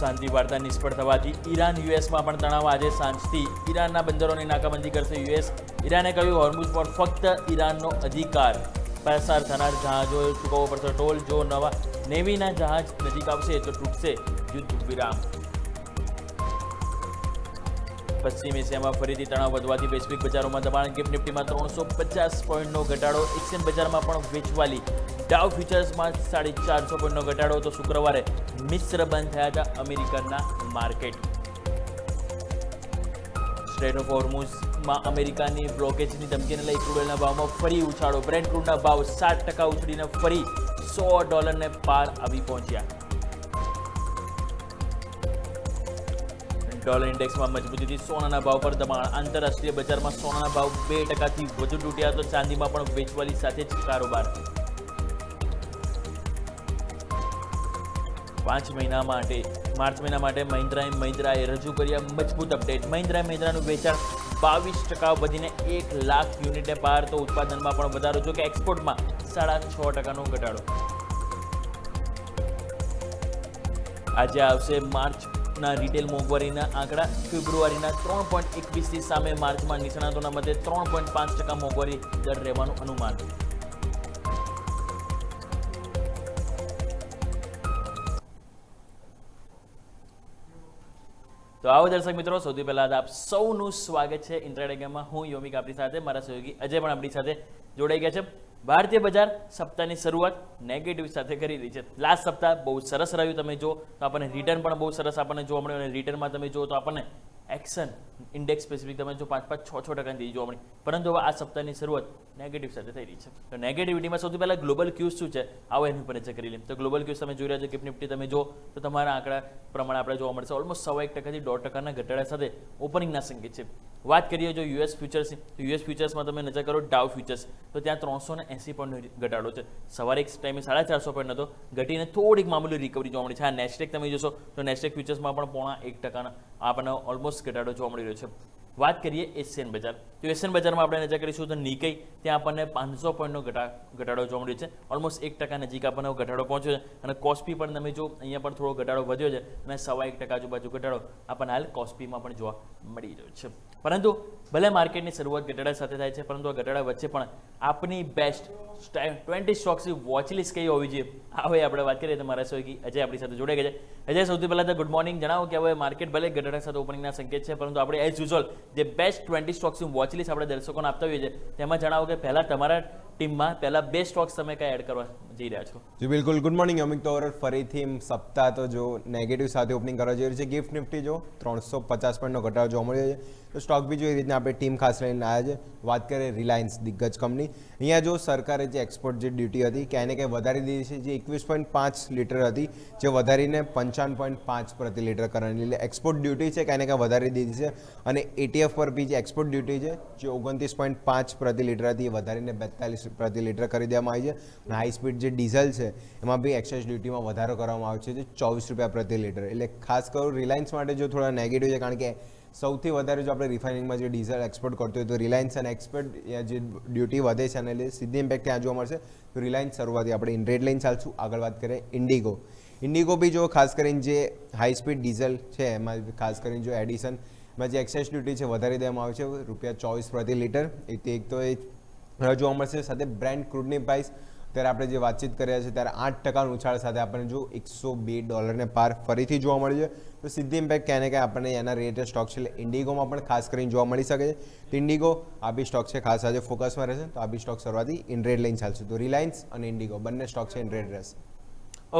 શાંતિ વાર્તા નિષ્ફળ થવાથી ઈરાન યુએસમાં પણ તણાવ. આજે સાંજથી ઈરાનના બંદરોની નાકાબંધી કરશે યુએસ. ઈરાને કહ્યું હોર્મુઝ પર ફક્ત ઈરાનનો અધિકાર. પસાર થનાર જહાજોએ ચૂકવવો પડશે ટોલ. જો નવા નેવીના જહાજ નજીક આવશે તો તૂટશે યુદ્ધ વિરામ. પશ્ચિમ એશિયામાં ફરીથી તણાવ વધવાથી વૈશ્વિક બજારોમાં દબાણ. ગિફ્ટ નિફ્ટીમાં 350 પોઈન્ટનો ઘટાડો. એશિયન બજારમાં પણ વેચવાલી. ડાઉ ફ્યુચર્સમાં 450 પોઈન્ટનો ઘટાડો. તો શુક્રવારે મિશ્ર બંધ થયા હતા અમેરિકનના માર્કેટ. સ્ટ્રેટ ઓફ હોર્મુઝમાં અમેરિકાની બ્લોકેજની ધમકીને લઈ ક્રૂડ ઓઇલના ભાવમાં ફરી ઉછાળો. બ્રેન્ટ ક્રૂડના ભાવ 7% ઉછળીને ફરી $100 પાર આવી પહોંચ્યા. ડોલર ઇન્ડેક્સમાં મજબૂતીથી સોનાના ભાવ પર દબાણ. આંતરરાષ્ટ્રીય બજારમાં સોનાના ભાવ 2%થી વધુ તૂટ્યા. તો ચાંદીમાં પણ વેચવાલી સાથે જ કારોબાર. 5 મહિના માટે માર્ચ મહિના માટે મહિન્દ્રાએ રજૂ કર્યા મજબૂત અપડેટ. મહિન્દ્રાનું વેચાણ 22% વધીને 1 લાખ યુનિટે પાર. તો ઉત્પાદનમાં પણ વધારો. જો કે એક્સપોર્ટમાં 6.5% ઘટાડો. આજે આવશે માર્ચના રિટેલ મોંઘવારીના આંકડા. ફેબ્રુઆરીના 3.21 સામે માર્ચમાં નિષ્ણાતોના મતે 3.5% મોંઘવારી દર રહેવાનું અનુમાન. તો આવો દર્શક મિત્રો, સૌથી પહેલા આપ સૌનું સ્વાગત છે ઇન્ટ્રાડે ગેમમાં. હું યોમિક આપણી સાથે, મારા સહયોગી અજય પણ આપણી સાથે જોડાઈ ગયા છે. ભારતીય બજાર સપ્તાહની શરૂઆત નેગેટિવ સાથે કરી રહી છે. લાસ્ટ સપ્તાહ બહુ સરસ રહ્યું. તમે જો તો આપણને રિટર્ન પણ બહુ સરસ આપણને જોવા મળ્યું. અને રિટર્નમાં તમે જો તો આપણને એક્શન ઇન્ડેક્સ સ્પેસિફિક તમે જો 5-6% જોવા મળી. પરંતુ હવે આ સપ્તાહની શરૂઆત નેગેટિવ સાથે થઈ રહી છે. તો નેગેટિવિટીમાં સૌથી પહેલાં ગ્લોબલ ક્યુઝ શું છે આવો એની ઉપર ચર્ચા કરી લઈએ. તો ગ્લોબલ ક્યુઝ તમે જોઈ રહ્યા છો. ગિફ્ટ નિફ્ટી તમે જો તો તમારા આંકડા પ્રમાણે આપણે જોવા મળશે ઓલમોસ્ટ 1.25%થી 1.5%ના ઘટાડા સાથે ઓપનિંગના સંકેત છે. વાત કરીએ જો યુએસ ફ્યુચર્સની, તો યુએસ ફ્યુચર્સમાં તમે નજર કરો ડાઉ ફ્યુચર્સ, તો ત્યાં 380 પોઈન્ટનો ઘટાડો છે. સવારે એક ટાઈમે 450 પોઈન્ટ હતો, ઘટીને થોડીક મામૂલી રિકવરી જોવા મળી છે. આ નેસ્ટેક તમે જોશો તો નેસ્ટેક ફ્યુચર્સમાં પણ 0.5% આપણને ઓલમોસ્ટ ઘટાડો જોવા મળી રહ્યો છે. વાત કરીએ એશિયન બજાર, તો એશિયન બજારમાં આપણે નજર કરીશું તો નિકાઈ ત્યાં આપણને 500 પોઈન્ટનો ઘટાડો જોવા મળ્યો છે. ઓલમોસ્ટ 1% નજીક આપણને ઘટાડો પહોંચ્યો છે. અને કોસ્પી પણ તમે જો અહીંયા પણ થોડો ઘટાડો વધ્યો છે અને 1.25% આજુબાજુ ઘટાડો આપણને હાલ કોસ્પીમાં પણ જોવા મળી રહ્યો છે. પરંતુ ભલે માર્કેટની શરૂઆત ઘટાડા સાથે થાય છે, પરંતુ આ ઘટાડા વચ્ચે પણ આપની બેસ્ટ 20 સ્ટોક્સની વોચલિસ્ટ કઈ હોવી જોઈએ હવે આપણે વાત કરીએ. તો મારા સહયોગી અજય આપણી સાથે જોડાઈ ગયા છે. અજય, સૌથી પહેલાં તો ગુડ મોર્નિંગ. જણાવો કે હવે માર્કેટ ભલે ઘટાડા સાથે ઓપનિંગના સંકેત છે, પરંતુ આપણે એઝ યુઝ્યુઅલ જે બેસ્ટ 20 સ્ટોક્સની વોચલિસ્ટ આપણે દર્શકોને આપતા હોઈએ છીએ તેમાં જણાવો કે પહેલાં તમારા ટીમમાં પહેલાં 2 સ્ટોક્સ તમે કયા એડ કરવા જઈ રહ્યા છો? જી બિલકુલ, ગુડ મોર્નિંગ અમિક. તો ઓવરઓલ ફરીથી સપ્તાહ તો જો નેગેટિવ સાથે ઓપનિંગ કરવા જઈ રહી છે. ગિફ્ટ નિફ્ટી જો 350 પોઈન્ટનો ઘટાડો જોવા મળ્યો છે. તો સ્ટોક બી જો એ રીતના આપણે ટીમ ખાસ લઈને આવ્યા છે. વાત કરીએ રિલાયન્સ દિગ્ગજ કંપની, અહીંયા જો સરકારે જે એક્સપોર્ટ જે ડ્યુટી હતી કે એને કંઈ વધારી દીધી છે. જે 21.5 લીટર હતી જે વધારીને 55.5 પ્રતિ લીટર કરવાની, એટલે એક્સપોર્ટ ડ્યુટી છે કે એને કંઈ વધારી દીધી છે. અને એટીએફ પર બી જે એક્સપોર્ટ ડ્યુટી છે જે 29.5 પ્રતિ લીટર હતી એ વધારીને 42 પ્રતિ લીટર કરી દેવામાં આવી છે. અને હાઈ સ્પીડ જે ડીઝલ છે એમાં બી એક્સાઇઝ ડ્યુટીમાં વધારો કરવામાં આવ્યો છે જે 24 રૂપિયા પ્રતિ લીટર. એટલે ખાસ કરું રિલાયન્સ માટે જો થોડા નેગેટિવ છે, કારણ કે સૌથી વધારે જો આપણે રિફાઇનિંગમાં જે ડીઝલ એક્સપોર્ટ કરતો હોય તો રિલાયન્સ અને એક્સપોર્ટ જે ડ્યુટી વધે છે અને સીધી ઇમ્પેક્ટ ત્યાં જોવા મળશે. તો રિલાયન્સ શરૂઆતથી આપણે ઇન્ટ્રેડ લઈને ચાલશું. આગળ વાત કરીએ ઇન્ડિગો બી જો ખાસ કરીને જે હાઈ સ્પીડ ડીઝલ છે એમાં ખાસ કરીને જો એડિશનમાં જે એક્સાઇઝ ડ્યુટી છે વધારી દેવામાં આવે છે ₹24 પ્રતિ લીટર. એક તો એ જોવા મળશે. સાથે બ્રેન્ટ ક્રૂડની પ્રાઇસ ત્યારે આપણે જે વાતચીત કર્યા છે ત્યારે 8% ઉછાળ સાથે આપણને જો $102 પાર ફરીથી જોવા મળ્યું છે. તો સીધી ઇમ્પેક્ટ ક્યાંને ક્યાં આપણને એના રિલેટેડ સ્ટોક છે એટલે ઇન્ડિગોમાં પણ ખાસ કરીને જોવા મળી શકે છે. તો ઇન્ડિગો આ બી સ્ટોક છે ખાસ આજે ફોકસમાં રહેશે. તો આ બી સ્ટોક શરૂઆતથી ઇન્ટ્રેડ લઈને ચાલશે. તો રિલાયન્સ અને ઇન્ડિગો બંને સ્ટોક છે ઇન્ટ્રેડ રહેશે.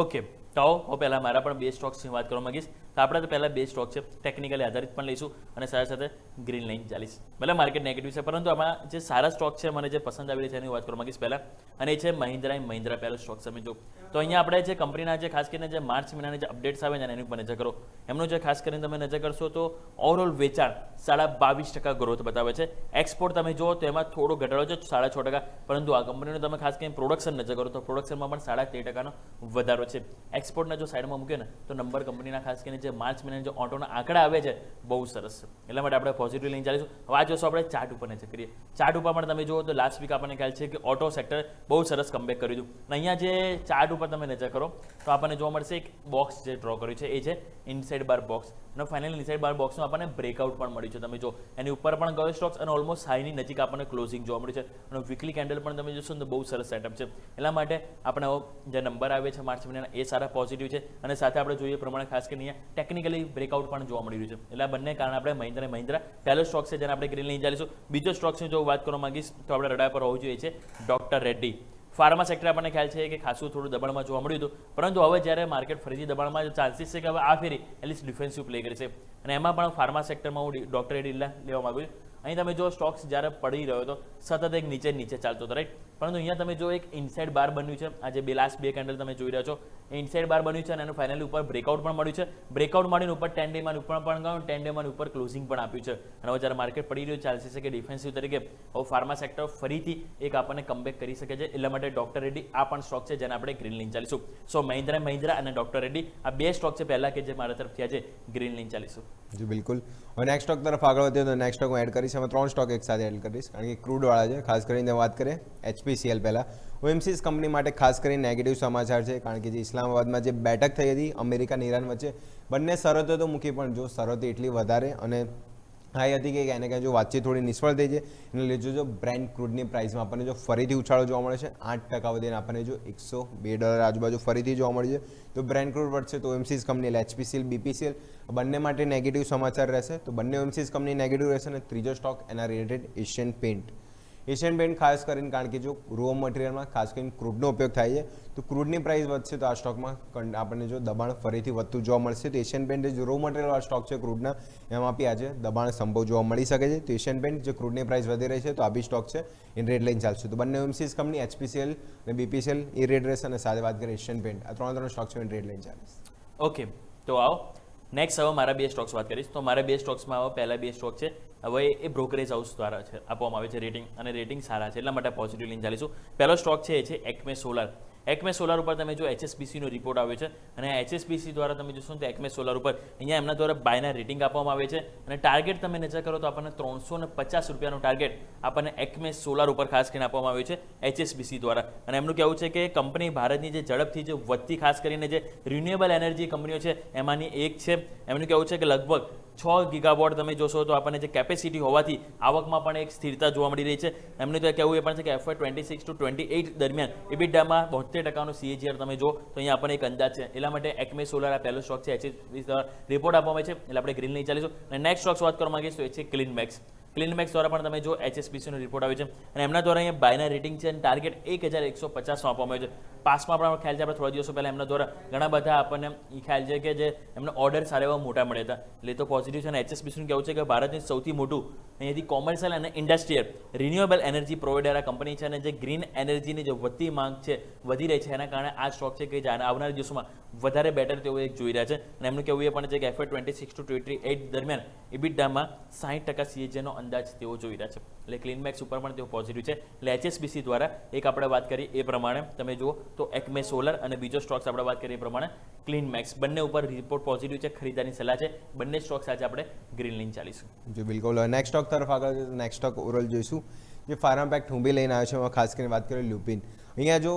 ઓકે, તો હું પહેલાં મારા પણ 2 સ્ટોક્સની વાત કરવા માંગીશ. તો આપણે તો પહેલાં 2 સ્ટોક છે ટેકનિકલી આધારિત પણ લઈશું અને સાથે સાથે ગ્રીન લાઇન ચાલીશ. ભલે માર્કેટ નેગેટિવ છે, પરંતુ આમાં જે સારા સ્ટોક છે મને જે પસંદ આવેલી છે એની વાત કરવા માંગીશ પહેલાં, અને એ છે મહિન્દ્રા. પહેલો સ્ટોક તમે જો તો અહીંયા આપણે જે કંપનીના જે ખાસ કરીને જે માર્ચ મહિનાની જે અપડેટ્સ આવે છે એની ઉપર નજર કરો. એમનું જે ખાસ કરીને તમે નજર કરશો તો ઓવરઓલ વેચાણ 22% ગ્રોથ બતાવે છે. એક્સપોર્ટ તમે જુઓ તો એમાં થોડો ઘટાડો છે 6.5%, પરંતુ આ કંપનીનું તમે ખાસ કરીને પ્રોડક્શન નજર કરો તો પ્રોડક્શનમાં પણ 13.5%નો વધારો છે. એક્સપોર્ટના જો સાઈડમાં મૂકે ને તો નંબર કંપનીના ખાસ કરીને જે માર્ચ મહિનાના જે ઓટોના આંકડા આવે છે બહુ સરસ છે, એટલા માટે આપણે પોઝિટિવ લઈને ચાલીશું. હવે આ જોશો આપણે ચાર્ટ ઉપર નજર કરીએ. ચાર્ટ ઉપર પણ તમે જુઓ તો લાસ્ટ વીક આપણને ખ્યાલ છે કે ઓટો સેક્ટર બહુ સરસ કમબેક કર્યું હતું. અને અહીંયા જે ચાર્ટ ઉપર તમે નજર કરો તો આપણને જોવા મળશે એક બોક્સ જે ડ્રો કર્યું છે, એ છે ઇનસાઇડ બાર બોક્સ. અને ફાઇનલી ઇનસાઇડ બાર બોક્સનું આપણને બ્રેકઆઉટ પણ મળ્યું છે. તમે જો એની ઉપર પણ ગયો સ્ટોક્સ અને ઓલમોસ્ટ હાઈની નજીક આપણને ક્લોઝિંગ જોવા મળ્યું છે. અને વીકલી કેન્ડલ પણ તમે જોશો તો બહુ સરસ સેટઅપ છે. એટલા માટે આપણે જે નંબર આવે છે માર્ચ મહિનાના એ સારા પોઝિટિવ છે. અને સાથે આપણે જોઈએ પ્રમાણે ખાસ કરીને અહીંયા ટેકનિકલી બ્રેકઆઉટ પણ જોવા મળી રહ્યું છે. એટલે બંને કારણે આપણે મહિન્દ્રા પહેલો સ્ટોક છે જેને આપણે ગ્રીન લઈને ચાલીશું. બીજો સ્ટોક્સની જો વાત કરવા માંગીશ તો આપણે રડાર પર હોવું જોઈએ છે ડોક્ટર રેડ્ડી. ફાર્મા સેક્ટર આપણને ખ્યાલ છે કે ખાસું થોડું દબાણમાં જોવા મળ્યું હતું, પરંતુ હવે જ્યારે માર્કેટ ફરીથી દબાણમાં ચાન્સીસ છે કે હવે આ ફેરી એટલીસ્ટ ડિફેન્સિવ પ્લે કરશે. અને એમાં પણ ફાર્મા સેક્ટરમાં હું ડોક્ટર રેડ્ડી લેવા માંગુ છું. અહીં તમે જો સ્ટોક્સ જ્યારે પડી રહ્યો હતો સતત એક નીચે ચાલતો હતો, રાઈટ. પરંતુ અહીંયા તમે જો એક ઇનસાઇડ બાર બન્યું છે, આજે લાસ્ટ બે કેન્ડલ તમે જોઈ રહ્યા છો, એ ઇનસાઇડ બાર બન્યું છે અને એનું ફાઇનલી ઉપર બ્રેકઆઉટ પણ મળ્યું છે. બ્રેકઆઉટ મળીને ઉપર 10 ડેમાં ઉપર પણ ગયું, 10 ડેમાં ઉપર ક્લોઝિંગ પણ આપ્યું છે. અને હવે જ્યારે માર્કેટ પડી રહ્યું ચાન્સીસ છે કે ડિફેન્સિવ તરીકે હવે ફાર્મા સેક્ટર ફરીથી એક આપણને કમબેક કરી શકે છે. એટલા માટે ડોક્ટર રેડ્ડી આ પણ સ્ટોક છે જેને આપણે ગ્રીન લઈને ચાલીશું. સો મહિન્દ્રા અને ડોક્ટર રેડ્ડી આ બે સ્ટોક છે પહેલા કે જે મારા તરફથી આજે ગ્રીન લઈને ચાલીશું. જી બિલકુલ. હવે નેક્સ્ટ સ્ટોક તરફ આગળ વધીએ તો નેક્સ્ટ સ્ટોક હું એડ કરીશ. અમે 3 સ્ટોક એક સાથે એડ કરીશ કારણ કે ક્રૂડવાળા છે. ખાસ કરીને વાત કરીએ HPCL પહેલાં. OMCs કંપની માટે ખાસ કરીને નેગેટિવ સમાચાર છે કારણ કે જે ઇસ્લામાબાદમાં જે બેઠક થઈ હતી અમેરિકા અને ઈરાન વચ્ચે, બંને શરતો તો મૂકી પણ જો શરતો એટલી વધારે અને હાઈ હતી કે એને જો વાતચીત થોડી નિષ્ફળ થઈ છે. એને લીધે જો બ્રેન્ટ ક્રૂડની પ્રાઇસમાં આપણને જો ફરીથી ઉછાળો જોવા મળે છે, 8% વધીને આપણને જો $102 આજુબાજુ ફરીથી જોવા મળે છે. તો બ્રેન્ટ ક્રૂડ વધશે તો OMCs કંપની એટલે HPCL BPCL બંને માટે નેગેટિવ સમાચાર રહેશે. તો બંને OMCs કંપની નેગેટિવ રહેશે. અને ત્રીજો સ્ટોક એના રિલેટેડ એશિયન પેઇન્ટ ખાસ કરીને કારણ કે જો રો મટીરિયલમાં ખાસ કરીને ક્રૂડનો ઉપયોગ થાય છે તો ક્રૂડની પ્રાઇસ વધશે તો આ સ્ટોકમાં આપણને જો દબાણ ફરીથી વધતું જોવા મળશે. તો એશિયન પેઇન્ટ જે રો મટીરિયલ સ્ટોક છે ક્રૂડના, એમાં બી આજે દબાણ સંભવ જોવા મળી શકે છે. તો એશિયન પેઇન્ટ જે ક્રૂડની પ્રાઇસ વધી રહી છે તો આ બી સ્ટોક છે ઇન રેડ લઈને ચાલશે. તો બંને OMCs કંપની HPCL અને BPCL એ રેડ રહેશે. અને સાથે વાત કરીએ એશિયન પેઇન્ટ, આ ત્રણ સ્ટોક છે ઇન રેડ લઈને ચાલીશ. ઓકે, તો આવો નેક્સ્ટ હવે મારા બે સ્ટોક્સ વાત કરીશ. તો મારા બે સ્ટોક્સમાં હવે પહેલા બે સ્ટોક છે હવે એ બ્રોકરેજ હાઉસ દ્વારા છે આપવામાં આવે છે રેટિંગ, અને રેટિંગ સારા છે એટલા માટે પોઝિટિવ લઈને ચાલીશું. પહેલો સ્ટોક છે એ છે એક્મે સોલાર. એક્મે સોલાર ઉપર તમે જો HSBCનો રિપોર્ટ આવ્યો છે અને HSBC દ્વારા તમે જોશો તો એક્મે સોલાર ઉપર અહીંયા એમના દ્વારા બાયના રેટિંગ આપવામાં આવે છે. અને ટાર્ગેટ તમે નજર કરો તો આપણને $350 ટાર્ગેટ આપણને એક્મે સોલાર ઉપર ખાસ કરીને આપવામાં આવ્યું છે HSBC દ્વારા. અને એમનું કહેવું છે કે કંપની ભારતની જે ઝડપથી જે વધતી ખાસ કરીને જે રિન્યુએબલ એનર્જી કંપનીઓ છે એમાંની એક છે. એમનું કહેવું છે કે લગભગ 6 ગીગાવોટ તમે જોશો તો આપણને જે કેપેસિટી હોવાથી આવકમાં પણ એક સ્થિરતા જોવા મળી રહી છે. એમનું તો કહેવું એ પણ છે કે FY 26 to 28 દરમિયાન એબીડામાં 72%નો CAGR તમે જો તો અહીંયા આપણને એક અંદાજ છે. એટલા માટે એક્મે સોલાર આ પહેલો સ્ટોક છે HSBC દ્વારા રિપોર્ટ આપવામાં આવે છે એટલે આપણે ગ્રીન લઈ ચાલીશું. અને નેક્સ્ટ સ્ટોક્સ વાત કરવા માંગીશ તો એ છે ક્લીનમેક્સ. ક્લીનમેક્સ દ્વારા પણ તમે જો HSBCનો રિપોર્ટ આવ્યો છે અને એમના દ્વારા અહીંયા બાયના રેટિંગ છે અને ટાર્ગેટ 1150 આપવામાં આવ્યો છે. પાસમાં પણ ખ્યાલ છે આપણે થોડા દિવસો પહેલાં એમના દ્વારા ઘણા બધા આપણને એ ખ્યાલ છે કે જે એમને ઓર્ડર સારા એવા મોટા મળ્યા હતા એટલે તો પોઝિટિવ છે. અને HSBCનું કહેવું છે કે ભારતની સૌથી મોટું અહીંયાથી કોમર્શિયલ અને ઇન્ડસ્ટ્રીયલ રિન્યુએબલ એનર્જી પ્રોવાઈડર આ કંપની છે. અને જે ગ્રીન એનર્જીની જે વધતી માંગ છે વધી રહી છે એના કારણે આ સ્ટોક છે કે આવનારા દિવસોમાં વધારે બેટર તેઓ એક જોઈ રહ્યા છે. અને એમનું કહેવું એ પણ છે કે FY 26 to 28 દરમિયાન એબીડામાં 60% CAGRનો અંદાજ તેઓ જોઈ રહ્યા છે. એટલે ક્લીનમેક્સ ઉપર પણ તેઓ પોઝિટિવ છે. એટલે HSBC દ્વારા એક આપણે વાત કરી એ પ્રમાણે તમે જુઓ તો એક્મે સોલર અને બીજો સ્ટોક્સ આપણે વાત કરીએ એ પ્રમાણે ક્લીનમેક્સ બંને ઉપર રિપોર્ટ પોઝિટિવ છે, ખરીદવાની સલાહ છે. બંને સ્ટોક્સ આજે આપણે ગ્રીન લઈને ચાલીશું. જી બિલકુલ. નેક્સ્ટ સ્ટોક તરફ આગળ નેક્સ્ટ સ્ટોક ઓવરઓલ જોઈશું જે ફાર્માપેક્ટ હું બી લઈને આવ્યો છું. એમાં ખાસ કરીને વાત કરીએ લ્યુપિન. અહીંયા જો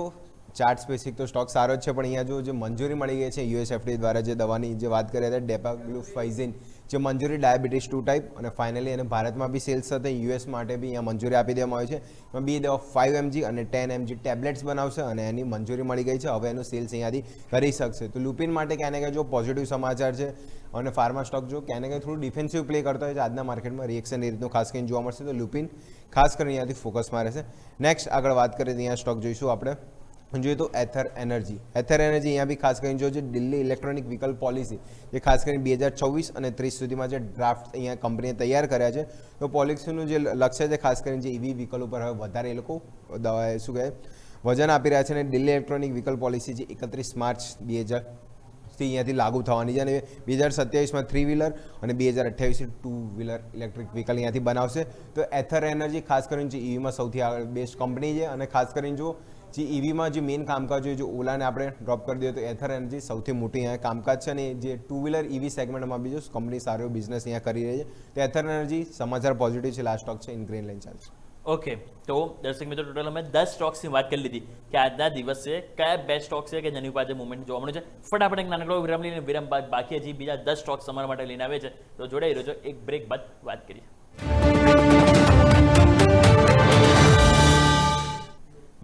ચાર્ટ સ્પેસિફિક તો સ્ટોક સારો જ છે પણ અહીંયા જે મંજૂરી મળી ગઈ છે USFDA દ્વારા જે દવાની જે વાત કરી હતી ડેપાગ્લુફાઇઝિન જે મંજૂરી ડાયાબિટીસ 2 ટાઈપ અને ફાઇનલી એને ભારતમાં બી સેલ્સ સાથે US માટે બી અહીંયા મંજૂરી આપી દેવામાં આવી છે. એમાં બી દવા 5 mg અને 10 mg ટેબ્લેટ્સ બનાવશે અને એની મંજૂરી મળી ગઈ છે. હવે એનું સેલ્સ અહીંયાથી કરી શકશે. તો લુપિન માટે ક્યાં ને ક્યાં જો પોઝિટિવ સમાચાર છે અને ફાર્મા સ્ટોક જો ક્યાં ને ક્યાં થોડું ડિફેન્સિવ પ્લે કરતો હોય છે આજના માર્કેટમાં રિએક્શન એ રીતનું ખાસ કરીને જોવા મળશે. તો લુપિન ખાસ કરીને અહીંયાથી ફોકસમાં રહેશે. નેક્સ્ટ આગળ વાત કરીએ તો અહીંયા સ્ટોક જોઈશું આપણે જોઈએ તો એથર એનર્જી અહીંયા બી ખાસ કરીને જો દિલ્હી ઇલેક્ટ્રોનિક વ્હીકલ પોલિસી જે ખાસ કરીને 2024 અને 30 સુધીમાં જે ડ્રાફ્ટ અહીંયા કંપનીએ તૈયાર કર્યા છે તો પોલિસીનું જે લક્ષ્ય છે ખાસ કરીને જે EV વ્હીકલ ઉપર હવે વધારે એ લોકો શું કહે વજન આપી રહ્યા છે. અને દિલ્હી ઇલેક્ટ્રોનિક વ્હીકલ પોલિસી જે 31 માર્ચ 2000 અહીંયાથી લાગુ થવાની છે. અને 2027માં 3 વ્હીલર અને 2028 2 વ્હીલર ઇલેક્ટ્રિક વ્હીકલ અહીંયાથી બનાવશે. તો એથર એનર્જી ખાસ કરીને જે EVમાં સૌથી આગળ બેસ્ટ કંપની છે. અને ખાસ કરીને જો જે ઈવીમાં જે મેઇન કામકાજ હોય, જો ઓલાને આપણે ડ્રોપ કરી દઈએ તો એથર એનર્જી સૌથી મોટી અહીંયા કામકાજ છે, અને જે ટુ વ્હીલર ઈવી સેગમેન્ટમાં બી જો કંપની સારો બિઝનેસ અહીંયા કરી રહી છે, તો એથર એનર્જી સમાચાર પોઝિટિવ છે, લાસ્ટ સ્ટોક છે ઇન ગ્રીન લાઇન ચાલશે. ઓકે, તો દર્શક મિત્રો ટોટલ અમે 10 સ્ટોક્સની વાત કરી લીધી કે આજના દિવસે કયા બેસ્ટ સ્ટોક છે કે જેની ઉપર આજે મુવમેન્ટ જોવા મળે છે. ફટાફટ એક નાનકડો વિરામ લઈને વિરામ બાદ બાકી હજી બીજા 10 સ્ટોક્સ તમારા માટે લઈને આવે છે, તો જોડાઈ રહેજો. એક બ્રેક બાદ વાત કરીએ.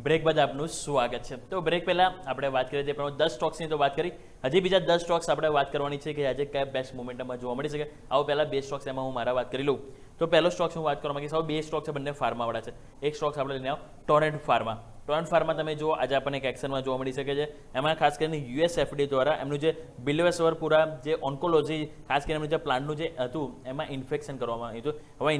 બ્રેક બાદ આપનું સ્વાગત છે. તો બ્રેક પહેલા આપણે વાત કરીએ તે પ્રમાણે 10 સ્ટોક્સની તો વાત કરી, હજી બીજા 10 સ્ટોક્સ આપણે વાત કરવાની છે કે આજે કયા બેસ્ટ મોમેન્ટમાં જોવા મળી શકે. આવો પહેલા 2 સ્ટોક્સ એમાં હું મારા વાત કરી લઉં. તો પહેલો સ્ટોક્સ હું વાત કરવા માંગીશ. આવો 2 સ્ટોક છે, બંને ફાર્માવાળા છે. એક સ્ટોક્સ આપણે લઈને આવો ટોરેન્ટ ફાર્મા. ટોરેન્ટ ફાર્મા તમે જુઓ આજે આપણને એક એક્શનમાં જોવા મળી શકે છે. એમાં ખાસ કરીને યુએસએફડી દ્વારા એમનું જે બિલ્વેસવર પૂરા જે ઓન્કોલોજી ખાસ કરીને એમનું જે પ્લાન્ટનું જે હતું એમાં ઇન્ફેક્શન કરવામાં આવ્યું હતું. હવે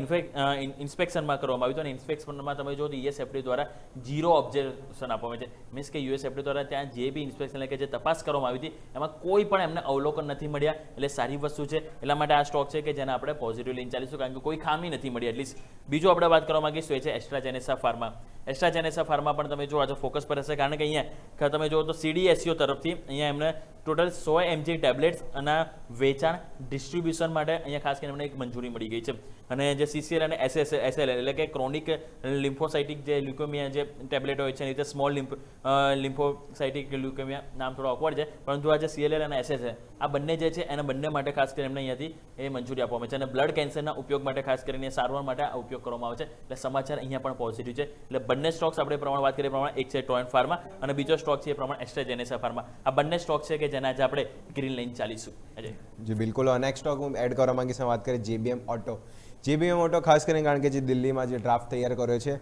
ઇન્સ્પેક્શનમાં કરવામાં આવ્યું હતું, અને ઇન્સ્પેક્શનમાં તમે જો તો યુએસએફડી દ્વારા 0 ઓબ્ઝર્વેશન આપવામાં આવે છે. મીન્સ કે યુએસએફડી દ્વારા ત્યાં જે બી ઇન્સ્પેક્શન એટલે કે જે તપાસ કરવામાં આવી હતી એમાં કોઈ પણ એમને અવલોકન નથી મળ્યા, એટલે સારી વસ્તુ છે. એટલા માટે આ સ્ટોક છે કે જેને આપણે પોઝિટિવ લઈને ચાલીશું, કારણ કે કોઈ ખામી નથી મળી એટલીસ્ટ. બીજું આપણે વાત કરવા માંગીશું એ છે એસ્ટ્રાઝેનેકા ફાર્મા. એસ્ટ્રાઝેનેકા ફાર્મા પણ તમે જો આજે ફોકસ પર હશે, કારણ કે અહીંયા તમે જુઓ તો CDSCO તરફથી અહીંયા એમને ટોટલ 100 mg ટેબ્લેટ્સ અને વેચાણ ડિસ્ટ્રીબ્યુશન માટે અહીંયા ખાસ કરીને એમને એક મંજૂરી મળી ગઈ છે. અને જે CCL અને SSL એટલે કે ક્રોનિક લિમ્ફોસાઇટિક જે લ્યુકેમિયા જે ટેબ્લેટ હોય છે, એ રીતે સ્મોલ લિમ્ફોસાઇટિક લ્યુકેમિયા નામ થોડો ઓકવર્ડ છે, પરંતુ આ જે CLL અને SSL આ બંને જે છે એના બંને માટે ખાસ કરીને એમને અહીંયાથી એ મંજૂરી આપવામાં છે, અને બ્લડ કેન્સરના ઉપયોગ માટે ખાસ કરીને સારવાર માટે આ ઉપયોગ કરવામાં આવે છે. એટલે સમાચાર અહીંયા પણ પોઝિટિવ છે. એટલે બંને સ્ટોક્સ આપણે પ્રમાણે વાત કરીએ પ્રમાણે એક છે ટોરેન્ટ ફાર્મા અને બીજો સ્ટોક છે એ પ્રમાણે એસ્ટ્રાઝેનેકા ફાર્મા. આ બંને સ્ટોક છે કે જેના આજે આપણે ગ્રીન લાઇન ચાલીશું. જી બિલકુલ. નેક્સ્ટ સ્ટોક હું એડ કરવા માંગીશ, વાત કરીએ JBM ઓટો. JBM ઓટો ખાસ કરીને કારણ કે જે દિલ્હીમાં જે ડ્રાફ્ટ તૈયાર કર્યો છે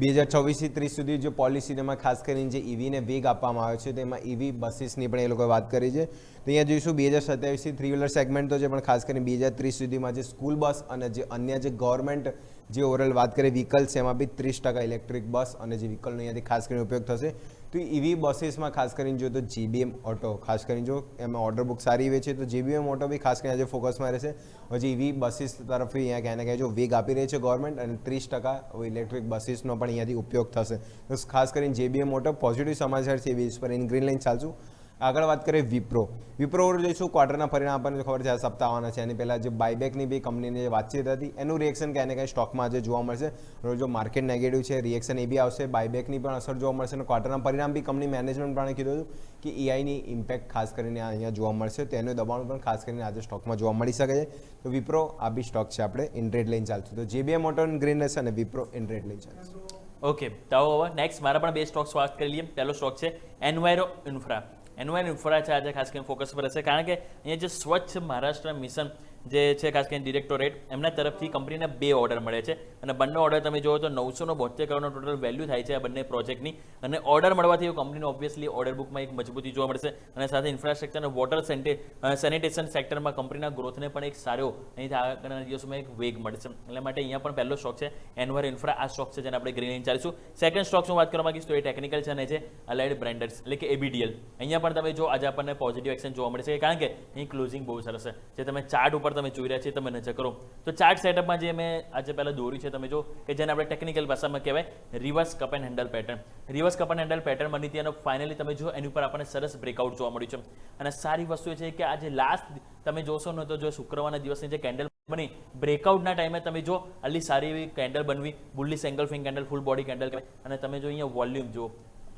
2024થી 30 સુધી જે પોલિસીમાં ખાસ કરીને જે ઈવીને વેગ આપવામાં આવ્યો છે, તેમાં ઈવી બસીસની પણ એ લોકોએ વાત કરી છે. તો અહીંયા જોઈશું 2027થી થ્રી વ્હીલર સેગમેન્ટ તો છે, પણ ખાસ કરીને 2030 સુધીમાં જે સ્કૂલ બસ અને જે અન્ય જે ગવર્મેન્ટ જે ઓવરઓલ વાત કરીએ વ્હીકલ્સ એમાં બી 30% ઇલેક્ટ્રિક બસ અને જે વ્હીકલનો અહીંયાથી ખાસ કરીને ઉપયોગ થશે. તો ઈવી બસીસમાં ખાસ કરીને જો તો JBM ઓટો ખાસ કરીને જો એમાં ઓર્ડર બુક સારી આવે છે, તો JBM ઓટો બી ખાસ કરીને આજે ફોકસમાં રહેશે. હજી ઈવી બસીસ તરફથી અહીંયા ક્યાંય ને ક્યાંય જો વેગ આપી રહી છે ગવર્મેન્ટ, અને 30% ઇલેક્ટ્રિક બસીસનો પણ અહીંયાથી ઉપયોગ થશે. તો ખાસ કરીને JBM ઓટો પોઝિટિવ સમાચાર છે, એવી પર ઇન ગ્રીન લાઇન ચાલશું. આગળ વાત કરીએ વિપ્રો ઉપર જઈશું. ક્વાર્ટરના પરિણામ આપણને ખબર છે આ સપ્તાહ આવવાના છે, એની પહેલાં જે બાયબેકની બી કંપનીની જે વાતચીત હતી એનું રિએક્શન ક્યાંય ને ક્યાંય સ્ટોકમાં આજે જોવા મળશે. જો માર્કેટ નેગેટિવ છે, રિએક્શન એ બી આવશે, બાયબેકની પણ અસર જોવા મળશે, અને ક્વાર્ટરના પરિણામ બી કંપની મેનેજમેન્ટ પણ કીધું હતું કે EIની ઇમ્પેક્ટ ખાસ કરીને અહીંયા જોવા મળશે, તો એનું દબાણ પણ ખાસ કરીને આજે સ્ટોકમાં જોવા મળી શકે છે. તો વિપ્રો આ બી સ્ટોક છે આપણે ઇન ટ્રેડ લઈને ચાલશું. તો JBM ઓટો ગ્રીન રહેશે અને વિપ્રો ઇન ટ્રેડ લઈને ચાલશે. ઓકે, તો હવે નેક્સ્ટ મારા પણ 2 સ્ટોક્સ વાત કરી લઈએ. પહેલો સ્ટોક છે એન્વાયરો ઇન્ફ્રા. એન્વાયરો ઇન્ફ્રા છે આજે ખાસ કરીને ફોકસ પર હશે, કારણ કે અહીંયા જે સ્વચ્છ મહારાષ્ટ્ર મિશન જે છે ખાસ કરીને ડિરેક્ટોરેટ એમના તરફથી કંપનીને 2 ઓર્ડર મળે છે, અને બંને ઓર્ડર તમે જુઓ તો 972 કરોડનો ટોટલ વેલ્યુ થાય છે આ બંને પ્રોજેક્ટની. અને ઓર્ડર મળવાથી કંપનીને ઓબ્વિયસલી ઓર્ડર બુકમાં એક મજબૂતી જોવા મળશે, અને સાથે ઇન્ફ્રાસ્ટ્રક્ચર અને વોટર સેનિટેશન સેક્ટરમાં કંપનીના ગ્રોથને પણ એક સારો અહીંથી આગળના દિવસોમાં એક વેગ મળશે. એટલે માટે અહીંયા પણ પહેલો સ્ટોક છે એન્વાયરો ઇન્ફ્રા. આ સ્ટોક છે જેને આપણે ગ્રીન લાઇન ચાલીશું. સેકન્ડ સ્ટોક હું વાત કરવા માંગીશ તો એ ટેકનિકલ છે અને છે અલાઇડ બ્રાન્ડર્સ એટલે કે ABDL. અહીંયા પણ તમે જો આજે આપણને પોઝિટિવ એક્શન જોવા મળશે, કારણ કે અહીં ક્લોઝિંગ બહુ સરસ છે. જે તમે ચાર્ટ ઉપર તમે જોઈ રહ્યા છે, તમે નજર કરો તો ચાર્ટ સેટઅપમાં જે મેં આજે પહેલાં દોર્યું છે, તમે જો કે જેને આપણે ટેકનિકલ ભાષામાં કહેવાય reverse cup and handle pattern. Reverse cup and handle pattern બની હતી અને ફાઇનલી તમે જો એની ઉપર આપણને સરસ બ્રેકઆઉટ જોવા મળ્યું છે. અને સારી વસ્તુ એ છે કે આજે લાસ્ટ તમે જોશો ને તો જો શુક્રવારના દિવસની જે કેન્ડલ બની બ્રેકઆઉટના ટાઈમે તમે જો આટલી સારી એવી કેન્ડલ બનવી, bullish engulfing candle, full body candle કહેવાય. અને તમે જો અહીંયા વોલ્યુમ જુઓ,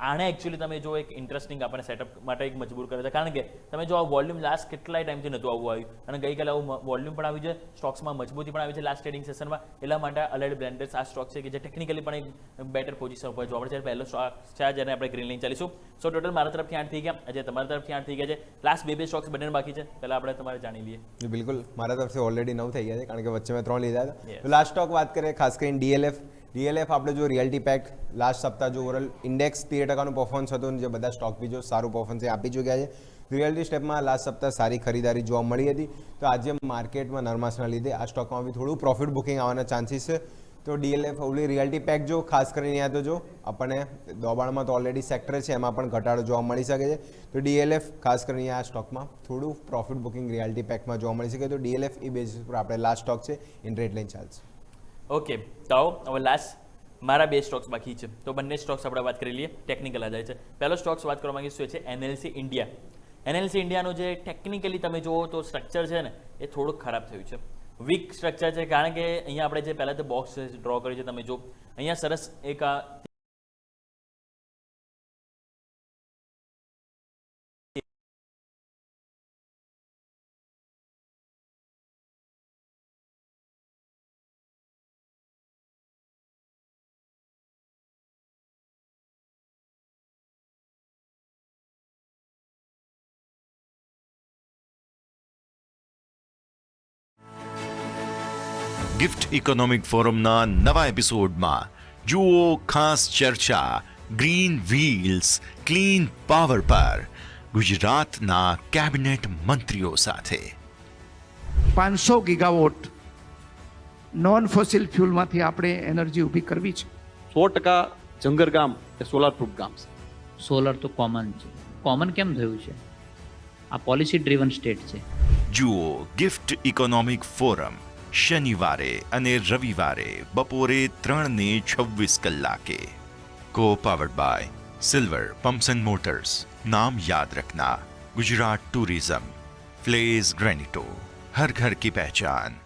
આને એકચ્યુઅલી તમે જો એક ઇન્ટરેસ્ટિંગ આપણને સેટઅપ માટે એક મજબૂર કરે છે, કારણ કે તમે જો આ વોલ્યુમ લાસ્ટ કેટલાય ટાઈમથી નહોતું આવવું આવ્યું, અને ગઈકાલે આવું વોલ્યુમ પણ આવી છે, સ્ટોક્સમાં મજબૂતી પણ આવી છે લાસ્ટ ટ્રેડિંગ સેશનમાં. એટલા માટે અલાઇડ બ્રાન્ડર્સ આ સ્ટોક છે કે જે ટેકનિકલી પણ એક બેટર પોઝિશન ઉપર જોવા મળે છે. પહેલો સ્ટોક છે જેને આપણે ગ્રીન લાઇન ચાલીશું. સો ટોટલ મારા તરફથી 8 થઈ ગયા, આજે તમારા તરફથી 8 થઈ ગયા છે. લાસ્ટ 2 સ્ટોક્સ બંને બાકી છે, પહેલા આપણે તમારે જાણી લઈએ. બિલકુલ, મારા તરફથી ઓલરેડી 9 થઈ ગયા છે, કારણ કે વચ્ચે મેં 3 લીધા હતા. તો લાસ્ટ સ્ટોક વાત કરીએ ખાસ કરીને DLF આપણે જો રિયલ્ટી પેક લાસ્ટ સપ્તાહ જો ઓવરઓલ ઇન્ડેક્સ 13%નું પરફોર્મન્સ હતું, જે બધા સ્ટોક બી જો સારું પરફોર્મન્સ આપી ચૂક્યા છે. રિયલ્ટી સ્ટેપમાં લાસ્ટ સપ્તાહ સારી ખરીદારી જોવા મળી હતી, તો આજે માર્કેટમાં નરમાશના લીધે આ સ્ટોકમાં બી થોડું પ્રોફિટ બુકિંગ આવવાના ચાન્સીસ છે. તો DLF ઓલી રિયલ્ટી પેક જો ખાસ કરીને ત્યાં તો જો આપણને દબાણમાં તો ઓલરેડી સેક્ટર છે, એમાં પણ ઘટાડો જોવા મળી શકે છે. તો DLF ખાસ કરીને આ સ્ટોકમાં થોડું પ્રોફિટ બુકિંગ રિયલ્ટી પેકમાં જોવા મળી શકે. તો DLF એ બેઝિસ પર આપણે લાસ્ટ સ્ટોક છે ઇન ટ્રેડ લઈને ચાલશે. ઓકે, તો હવે લાસ્ટ મારા 2 સ્ટોક્સ બાકી છે, તો બંને સ્ટોક્સ આપણે વાત કરી લઈએ. ટેકનિકલ આધારે છે. પહેલો સ્ટોક્સ વાત કરવા માંગીશું એ છે એનએલસી ઇન્ડિયા. એનએલસી ઇન્ડિયાનું જે ટેકનિકલી તમે જુઓ તો સ્ટ્રક્ચર છે ને એ થોડુંક ખરાબ થયું છે, વીક સ્ટ્રક્ચર છે. કારણ કે અહીંયા આપણે જે પહેલાં તો બોક્સ ડ્રો કર્યું છે, તમે જો અહીંયા સરસ એક ગિફ્ટ ઇકોનોમિક ફોરમના નવા એપિસોડમાં જુઓ ખાસ ચર્ચા ગ્રીન વ્હીલ્સ ક્લીન પાવર પર ગુજરાતના કેબિનેટ મંત્રીઓ સાથે. 500 ગીગાવોટ નોન ફોસિલ ફ્યુલમાંથી આપણે એનર્જી ઊભી કરવી છે. 100% જંગર ગામ એ સોલાર પ્રૂફ ગામ છે. સોલર તો કોમન છે. કોમન કેમ થયું છે? આ પોલિસી ડ્રીવન સ્ટેટ છે. જુઓ ગિફ્ટ ઇકોનોમિક ફોરમ શનિવારે અને રવિવારે બપોરે 3:26 કો powered by silver pumps and motors. નામ યાદ રખના, गुजरात टूरिज्म, फ्लेज ग्रेनिटो, हर घर की पहचान.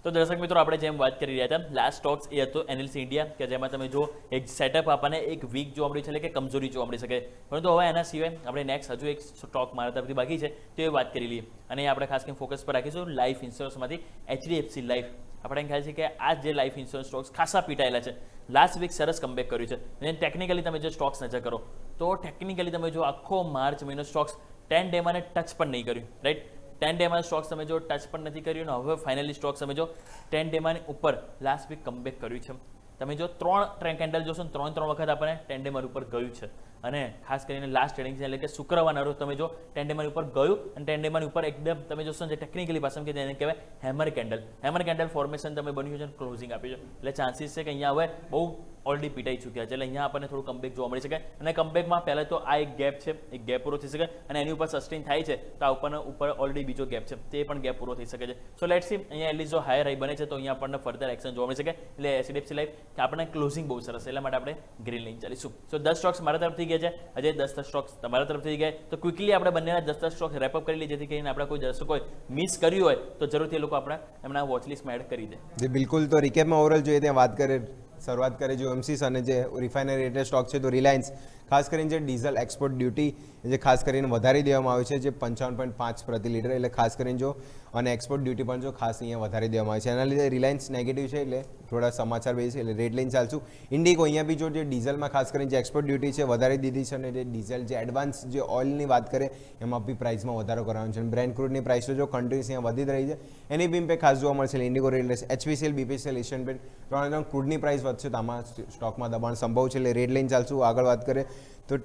તો દર્શક મિત્રો, આપણે જેમ વાત કરી રહ્યા હતા, લાસ્ટ સ્ટોક્સ એ હતો એનએલસી ઇન્ડિયા, કે જેમાં તમે જો એક સેટઅપ આપણને એક વીક જોવા મળી છે, એટલે કે કમજોરી જોવા મળી શકે. પરંતુ હવે એના સિવાય આપણે નેક્સ્ટ હજુ એક સ્ટોક મારા તરફથી બાકી છે, તો એ વાત કરી લઈએ. અને આપણે ખાસ કરીને ફોકસ પર રાખીશું લાઈફ ઇન્સ્યોરન્સમાંથી HDFC લાઈફ. આપણે ખ્યાલ છે કે આ જે લાઈફ ઇન્સ્યોરન્સ સ્ટોક્સ ખાસા પીટાયેલા છે. લાસ્ટ વીક સરસ કમબેક કર્યું છે. અને ટેકનિકલી તમે જો સ્ટોક્સ નજર કરો તો ટેકનિકલી તમે જો આખો માર્ચ મહિનો સ્ટોક્સ 10 ડેમાં ટચ પણ નહીં કર્યું, રાઈટ. 10 ડેમાં સ્ટોક્સ તમે જો ટચ પણ નથી કર્યું, અને હવે ફાઇનલી સ્ટોક્સ તમે જો 10 ડેમાં ઉપર લાસ્ટ વીક કમબેક કર્યું છે. તમે જો 3 કેન્ડલ જોશો ને 3 વખત આપણને 10 ડેમાં ઉપર ગયું છે. અને ખાસ કરીને લાસ્ટ ટ્રેડિંગ છે, એટલે કે શુક્રવારના રોજ તમે જો 10 ડેમાં ઉપર ગયું, અને 10 ડેમાં ઉપર એકદમ તમે જોશો ને ટેકનિકલી પાછળ કે તેને કહેવાય હેમર કેન્ડલ ફોર્મેશન તમે બન્યું છે, ક્લોઝિંગ આપ્યું છે. એટલે ચાન્સીસ છે કે અહીંયા હવે બહુ ઓલરેડી પીટાઈ ચૂક્યા છે, એટલે અહીંયા આપણને થોડું કમબેક જોવા મળી શકે. અને કમબેકમાં પહેલાં તો આ એક ગેપ છે, એક ગેપ પૂરો થઈ શકે, અને એની ઉપર સસ્ટેન થાય છે તો આ ઉપર ઓલરેડી બીજો ગેપ છે, તે પણ ગેપ પૂરો થઈ શકે છે. સો લેટ્સ સી, અહીંયા એટલીસ્ટ જો હાયર હાઈ બને છે તો અહીંયા આપણને ફર્ધર એક્શન જોવા મળી શકે. એટલે HDFC લાઈફ કે આપણને ક્લોઝિંગ બહુ સરસ, એટલા માટે આપણે ગ્રીન લઈને ચાલીશું. સો 10 સ્ટોક્સ મારા તરફથી ગયા છે, અજય 10 સ્ટોક્સ તમારા તરફથી ગયા. તો ક્વિકલી આપણે બંનેના 10 સ્ટોક્સ રેપઅપ કરી લઈએ, જેથી કરીને આપણે કોઈ દર્શકોએ મિસ કર્યું હોય તો જરૂરથી એ લોકો આપણા એમના વોચલિસ્ટમાં એડ કરી દે. જે બિલકુલ. તો રિકેપમાં ઓવરઓલ જોઈએ ત્યાં વાત કરીએ, શરૂઆત કરીએ જો OMCs અને જે રિફાઇનરી રિલેટેડ સ્ટોક છે, તો રિલાયન્સ ખાસ કરીને જે ડીઝલ એક્સપોર્ટ ડ્યુટી જે ખાસ કરીને વધારી દેવામાં આવી છે, જે 55.5 પ્રતિ લીટર, એટલે ખાસ કરીને જો અને એક્સપોર્ટ ડ્યુટી પણ જો ખાસ અહીંયા વધારી દેવામાં આવી છે, એના લીધે રિલાયન્સ નેગેટિવ છે. એટલે થોડા સમાચાર બેસી એટલે રેટ લઈને ચાલશું. ઇન્ડિગો અહીંયા બી જો જે ડીઝલમાં ખાસ કરીને જે એક્સપોર્ટ ડ્યુટી છે વધારી દીધી છે, અને જે ડીઝલ જે એડવાન્સ જે ઓઇલની વાત કરે એમાં બી પ્રાઇસમાં વધારો કરવાનો છે. અને બ્રેન્ટ ક્રૂડની પ્રાઇસ જો કન્ટિન્યુઅસ અહીંયા વધી રહી છે, એની બી ઇમ્પેક્ટ ખાસ જોવા મળશે. Indigo railways, HPCL, BPCL, Asian paint ત્રણે ક્રૂડની પ્રાઇસ વધશે, તો આમાં સ્ટોકમાં દબાણ સંભવ છે. એટલે રેટ લઈને ચાલશું. આગળ વાત કરીએ તો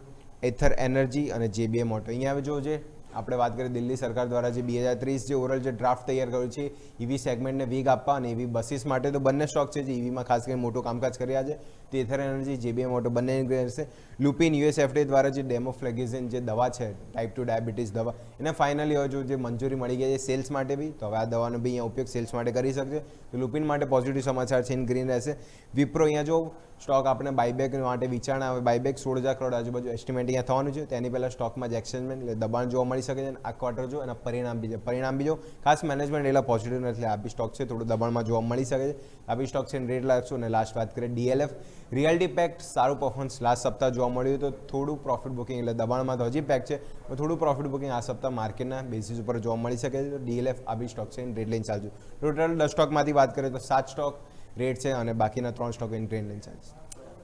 એથર એનર્જી અને JBM ઓટો. અહીંયા જો જે આપણે વાત કરીએ દિલ્હી સરકાર દ્વારા જે 2030 જે ઓવરઓલ જે ડ્રાફ્ટ તૈયાર કર્યું છે EV સેગમેન્ટને વીગ આપવા અને EV બસીસ માટે, તો બંને સ્ટોક છે જે EVમાં ખાસ કરીને મોટું કામકાજ કરી રહ્યા છે. તો એથર એનર્જી, JBM ઓટો બંને રહેશે. લુપિન USFDA દ્વારા જે ડેમોફ્લેગેઝિન જે દવા છે ટાઈપ 2 ડાયાબિટીસ દવા, એને ફાઇનલી હવે જો જે મંજૂરી મળી ગઈ છે સેલ્સ માટે બી, તો હવે આ દવાનો બી અહીંયા ઉપયોગ સેલ્સ માટે કરી શકશે. તો લુપિન માટે પોઝિટિવ સમાચાર છે, ઇન ગ્રીન રહેશે. વિપ્રો અહીંયા જો સ્ટોક આપણે બાયબેક માટે વિચારણા આવે, બાયબેક 16,000 કરોડ આજુબાજુ એસ્ટિમેટ અહીંયા થવાનું છે. તેની પહેલાં સ્ટોકમાં જ એક્સચેન્જમેન્ટ એટલે દબાણ જોવા મળી શકે છે. આ ક્વાર્ટર જો એના પરિણામ બી જો ખાસ મેનેજમેન્ટ એટલા પોઝિટિવ નથી, આ બી સ્ટોક છે થોડું દબાણમાં જોવા મળી શકે છે. આ બી સ્ટોક છે રેટ લાગશું. અને લાસ્ટ વાત કરીએ DLF રિયાલિટી પેક્ટ, સારું પરફોર્મન્સ લાસ્ટ સપ્તાહ જોવા મળ્યું, તો થોડું પ્રોફિટ બુકિંગ, એટલે દબાણમાં તો હજી પેક છે, તો થોડું પ્રોફિટ બુકિંગ આ સપ્તાહ માર્કેટના બેસિસ ઉપર જોવા મળી શકે છે. તો DLF આ બી સ્ટોક છે રેટ લઈને ચાલજો. ટોટલ 10 સ્ટોકમાંથી વાત કરીએ તો 7 સ્ટોક રેટ છે, અને બાકીના 3 સ્ટોક ઇન ટ્રેન લઈને ચાલશે.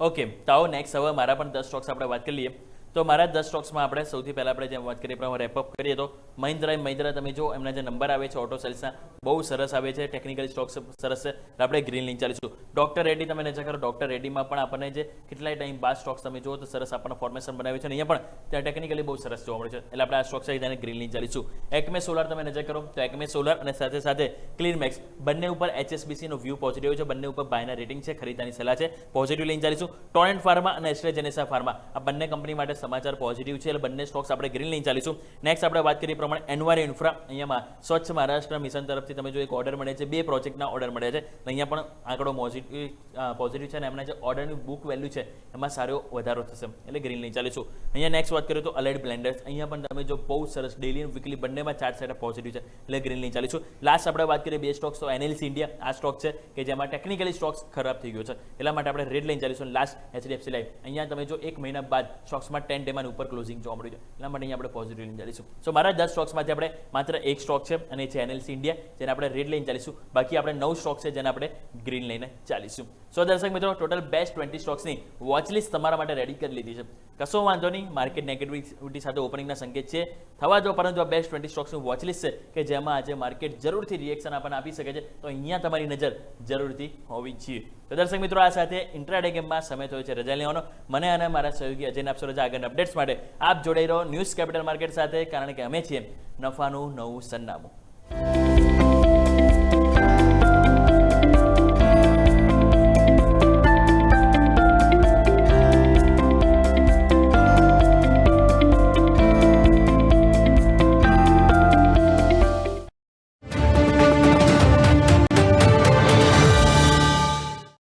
ઓકે, તો આવો નેક્સ્ટ હવે મારા પણ 10 સ્ટોક્સ આપણે વાત કરી લઈએ. તો મારા 10 સ્ટોક્સમાં આપણે સૌથી પહેલા આપણે જેમ વાત કરીએ પ્રમાણે રેપઅપ કરીએ તો મહિન્દ્રા તમે જો એમના જે નંબર આવે છે ઓટો સેલ્સના બહુ સરસ આવે છે, ટેકનિકલ સ્ટોક્સ સરસ છે, એટલે આપણે ગ્રીન લઈને ચાલીશું. ડોક્ટર રેડ્ડી તમે નજર કરો, ડોક્ટર રેડ્ડીમાં પણ આપણને જે કેટલાય ટાઈમ બાદ સ્ટોક્સ તમે જુઓ તો સરસ આપણને ફોર્મેશન બનાવ્યું છે અને અહીંયા પણ ત્યાં ટેકનિકલી બહુ સરસ જોવા મળે છે, એટલે આપણે આ સ્ટોક્સ તેને ગ્રીન લઈને ચાલીશું. એકમે સોલાર તમે નજર કરો તો એકમે સોલાર અને સાથે સાથે ક્લીન મેક્સ બંને ઉપર HSBC નો વ્યૂ પોઝિટિવ છે, બંને ઉપર બાયના રેટિંગ છે, ખરીદવાની સલાહ છે, પોઝિટિવ લઈને ચાલીશું. ટોરેન્ટ ફાર્મા અને એસ્ટ્રેઝેનેકા ફાર્મા આ બંને કંપની માટે સમાચાર પોઝિટિવ છે, એટલે બંને સ્ટોક્સ આપણે ગ્રીન લઈને ચાલીશું. નેક્સ્ટ આપણે વાત કરીએ પ્રમાણે એનવારી ઇન્ફ્રા, અહીંયામાં સ્વચ્છ મહારાષ્ટ્ર મિશન તરફથી તમે જો એક ઓર્ડર મળે છે, 2 પ્રોજેક્ટના ઓર્ડર મળ્યા છે, અહીંયા પણ આંકડો પોઝિટિવ છે અને એમના જે ઓર્ડરની બુક વેલ્યુ છે એમાં સારો વધારો થશે, એટલે ગ્રીન લઈને ચાલીશું. અહીંયા નેક્સ્ટ વાત કરીએ તો અલાઇડ બ્લેન્ડર્સ, અહીંયા પણ તમે જો બહુ સરસ ડેલી અને વીકલી બંનેમાં ચાર્ટ સેટઅપ પોઝિટિવ છે, એટલે ગ્રીન લઈને ચાલીશું. લાસ્ટ આપણે વાત કરીએ 2 સ્ટોક્સ તો NLC ઇન્ડિયા, આ સ્ટોક છે કે જેમાં ટેકનિકલી સ્ટોક્સ ખરાબ થઈ ગયો છે, એટલા માટે આપણે રેડ લઈને ચાલીશું. લાસ્ટ HDFC લાઈફ, અહીંયા તમે જો 1 મહિના બાદ સ્ટોક્સમાં 10 ડેમાં ઉપર ક્લોઝિંગ જોવા મળ્યું છે, એટલા માટે અહીંયા આપણે પોઝિટિવ લઈને ચાલીશું. સો મારા 10 સ્ટોક્સમાંથી આપણે માત્ર એક સ્ટોક છે અને એ છે NLC ઇન્ડિયા, જેને આપણે રેડ લઈને ચાલીશું. બાકી આપણે 9 સ્ટોક છે જેને આપણે ગ્રીન લઈને ચાલીશું. સો દર્શક મિત્રો, ટોટલ બેસ્ટ 20 સ્ટોક્સની વોચલિસ્ટ તમારા માટે રેડી કરી લીધી છે. કશો વાંધો નહીં, માર્કેટ નેગેટિવિટી સાથે ઓપનિંગના સંકેત છે થવા દો, પરંતુ આ બેસ્ટ 20 સ્ટોક્સનું વોચલિસ્ટ છે કે જેમાં આજે માર્કેટ જરૂરથી રિએક્શન આપણને આપી શકે છે, તો અહીંયા તમારી નજર જરૂરથી હોવી જોઈએ. તો દર્શક મિત્રો, આ સાથે ઇન્ટ્રાડે ગેમમાં સમય થયો છે રજા લેવાનો. મને અને મારા સહયોગી અજયને આપશો રજા. આગળ અપડેટ્સ માટે આપ જોડાઈ રહો ન્યૂઝ કેપિટલ માર્કેટ સાથે, કારણ કે અમે છીએ નફાનું નવું સરનામું.